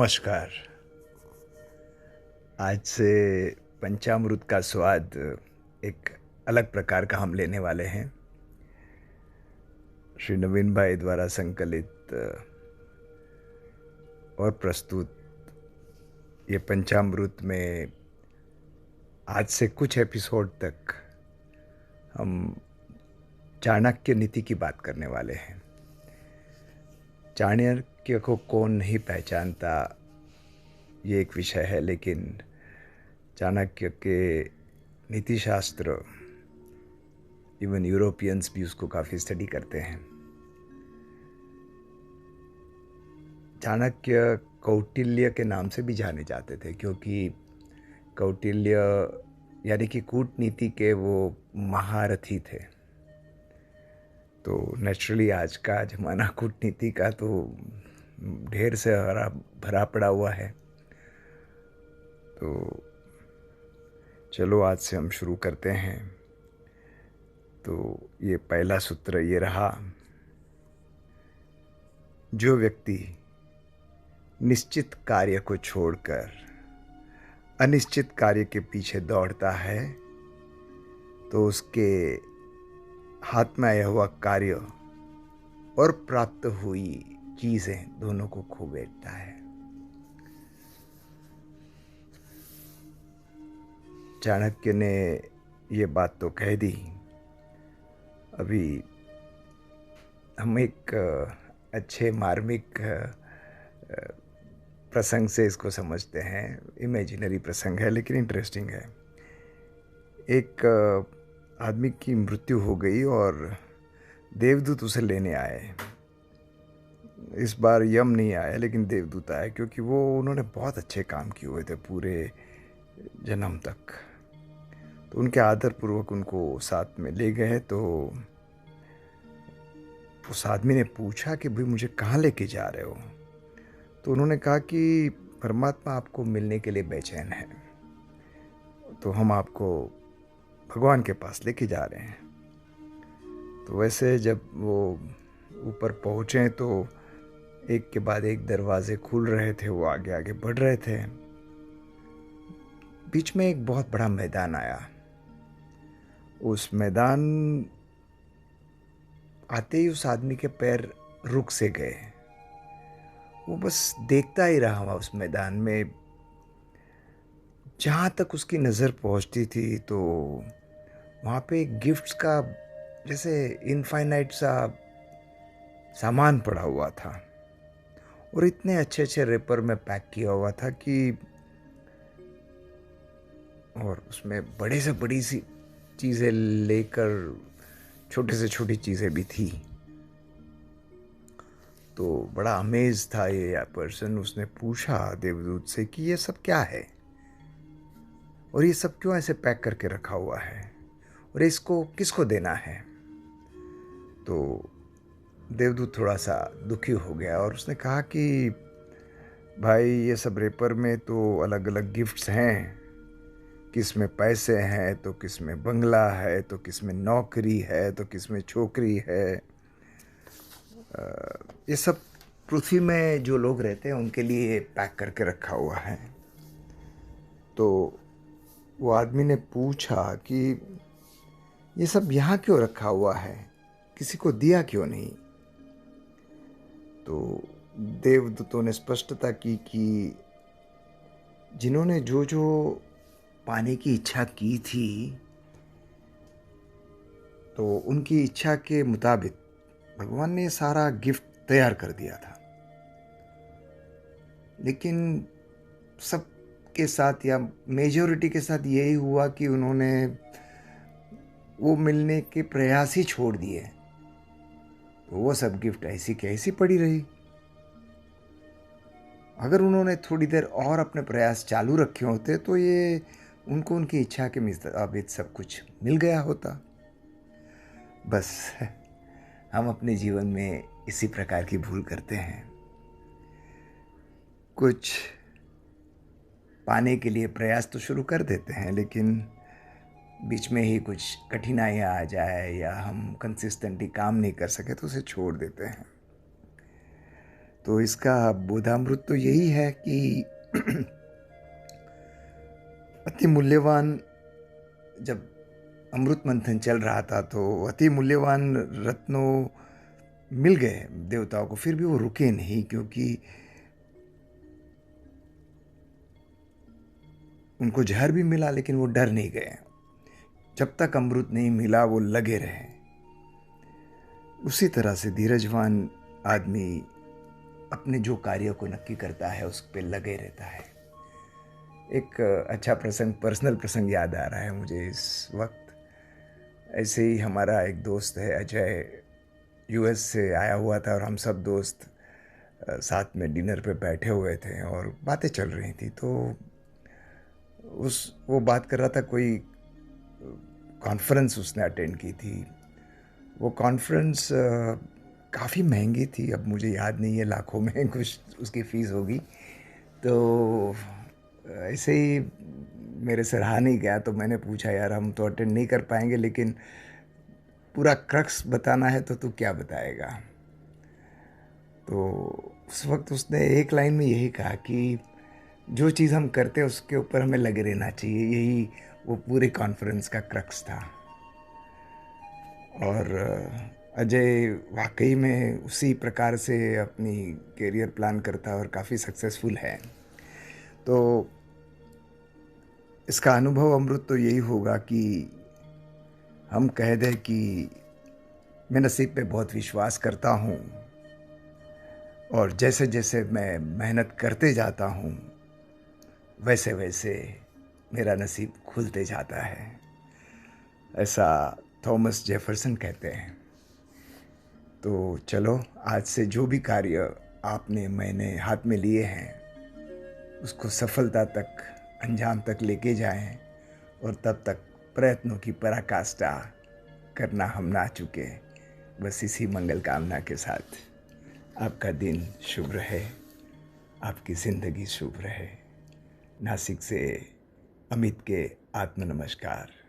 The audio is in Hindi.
नमस्कार। आज से पंचामृत का स्वाद एक अलग प्रकार का हम लेने वाले हैं। श्री नवीन भाई द्वारा संकलित और प्रस्तुत ये पंचामृत में आज से कुछ एपिसोड तक हम चाणक्य नीति की बात करने वाले हैं। चाणक्य को कौन नहीं पहचानता, ये एक विषय है, लेकिन चाणक्य के नीति शास्त्र इवन यूरोपियंस भी उसको काफ़ी स्टडी करते हैं। चाणक्य कौटिल्य के नाम से भी जाने जाते थे, क्योंकि कौटिल्य यानी कि कूटनीति के वो महारथी थे। तो नेचुरली आज का ज़माना कूटनीति का तो ढेर से हरा भरा पड़ा हुआ है। तो चलो आज से हम शुरू करते हैं। तो ये पहला सूत्र ये रहा, जो व्यक्ति निश्चित कार्य को छोड़कर अनिश्चित कार्य के पीछे दौड़ता है तो उसके हाथ में आया हुआ कार्य और प्राप्त हुई चीजें दोनों को खो बैठता है। चाणक्य ने ये बात तो कह दी। अभी हम एक अच्छे मार्मिक प्रसंग से इसको समझते हैं। इमेजिनरी प्रसंग है लेकिन इंटरेस्टिंग है। एक आदमी की मृत्यु हो गई और देवदूत उसे लेने आए। इस बार यम नहीं आया लेकिन देवदूत आए, क्योंकि वो उन्होंने बहुत अच्छे काम किए हुए थे पूरे जन्म तक। तो उनके आदर पूर्वक उनको साथ में ले गए। तो उस आदमी ने पूछा कि भाई मुझे कहाँ लेके जा रहे हो? तो उन्होंने कहा कि परमात्मा आपको मिलने के लिए बेचैन है, तो हम आपको भगवान के पास लेके जा रहे हैं। तो वैसे जब वो ऊपर पहुँचे तो एक के बाद एक दरवाजे खुल रहे थे, वो आगे आगे बढ़ रहे थे। बीच में एक बहुत बड़ा मैदान आया। उस मैदान आते ही उस आदमी के पैर रुक से गए। वो बस देखता ही रहा उस मैदान में। जहाँ तक उसकी नज़र पहुँचती थी तो वहाँ पे गिफ्ट्स का जैसे इनफाइनाइट सा सामान पड़ा हुआ था, और इतने अच्छे अच्छे रेपर में पैक किया हुआ था कि, और उसमें बड़े से बड़ी सी चीज़ें लेकर छोटे से छोटी चीज़ें भी थी। तो बड़ा अमेज था ये पर्सन। उसने पूछा देवदूत से कि ये सब क्या है और ये सब क्यों ऐसे पैक करके रखा हुआ है और इसको किसको देना है? तो देवदूत थोड़ा सा दुखी हो गया और उसने कहा कि भाई ये सब रेपर में तो अलग अलग गिफ्ट्स हैं। किस में पैसे हैं तो किस में बंगला है, तो किस में नौकरी है, तो किस में छोकरी है। ये सब पृथ्वी में जो लोग रहते हैं उनके लिए पैक करके रखा हुआ है। तो वो आदमी ने पूछा कि ये सब यहाँ क्यों रखा हुआ है, किसी को दिया क्यों नहीं? तो देवदूतों ने स्पष्टता की कि जिन्होंने जो जो पाने की इच्छा की थी तो उनकी इच्छा के मुताबिक भगवान ने सारा गिफ्ट तैयार कर दिया था। लेकिन सब के साथ या मेजॉरिटी के साथ यही हुआ कि उन्होंने वो मिलने के प्रयास ही छोड़ दिए। तो वो सब गिफ्ट ऐसी की ऐसी पड़ी रही। अगर उन्होंने थोड़ी देर और अपने प्रयास चालू रखे होते तो ये उनको उनकी इच्छा के मुताबिक सब कुछ मिल गया होता। बस हम अपने जीवन में इसी प्रकार की भूल करते हैं। कुछ पाने के लिए प्रयास तो शुरू कर देते हैं, लेकिन बीच में ही कुछ कठिनाइयाँ आ जाए या हम कंसिस्टेंटली काम नहीं कर सके तो उसे छोड़ देते हैं। तो इसका बोधामृत तो यही है कि अति मूल्यवान, जब अमृत मंथन चल रहा था तो अति मूल्यवान रत्नों मिल गए देवताओं को, फिर भी वो रुके नहीं, क्योंकि उनको जहर भी मिला लेकिन वो डर नहीं गए। जब तक अमृत नहीं मिला वो लगे रहे। उसी तरह से धीरजवान आदमी अपने जो कार्य को नक्की करता है उस पर लगे रहता है। एक अच्छा प्रसंग, पर्सनल प्रसंग याद आ रहा है मुझे इस वक्त। ऐसे ही हमारा एक दोस्त है अजय, यूएस से आया हुआ था और हम सब दोस्त साथ में डिनर पे बैठे हुए थे और बातें चल रही थी। तो वो बात कर रहा था, कोई कॉन्फ्रेंस उसने अटेंड की थी। वो कॉन्फ्रेंस काफ़ी महंगी थी, अब मुझे याद नहीं है, लाखों में कुछ उसकी फ़ीस होगी। तो ऐसे ही मेरे से रहा नहीं गया, तो मैंने पूछा, यार हम तो अटेंड नहीं कर पाएंगे लेकिन पूरा क्रक्स बताना है तो तू क्या बताएगा। तो उस वक्त उसने एक लाइन में यही कहा कि जो चीज़ हम करते हैं उसके ऊपर हमें लगे रहना चाहिए। यही वो पूरे कॉन्फ्रेंस का क्रक्स था। और अजय वाकई में उसी प्रकार से अपनी करियर प्लान करता है और काफ़ी सक्सेसफुल है। तो इसका अनुभव अमृत तो यही होगा कि हम कह दें कि मैं नसीब पे बहुत विश्वास करता हूँ और जैसे जैसे मैं मेहनत करते जाता हूँ वैसे वैसे मेरा नसीब खुलते जाता है, ऐसा थॉमस जेफरसन कहते हैं। तो चलो, आज से जो भी कार्य आपने मैंने हाथ में लिए हैं उसको सफलता तक, अंजाम तक लेके जाएं और तब तक प्रयत्नों की पराकाष्ठा करना हम ना चुके। बस इसी मंगल कामना के साथ आपका दिन शुभ रहे, आपकी ज़िंदगी शुभ रहे। नासिक से अमित के आत्म नमस्कार।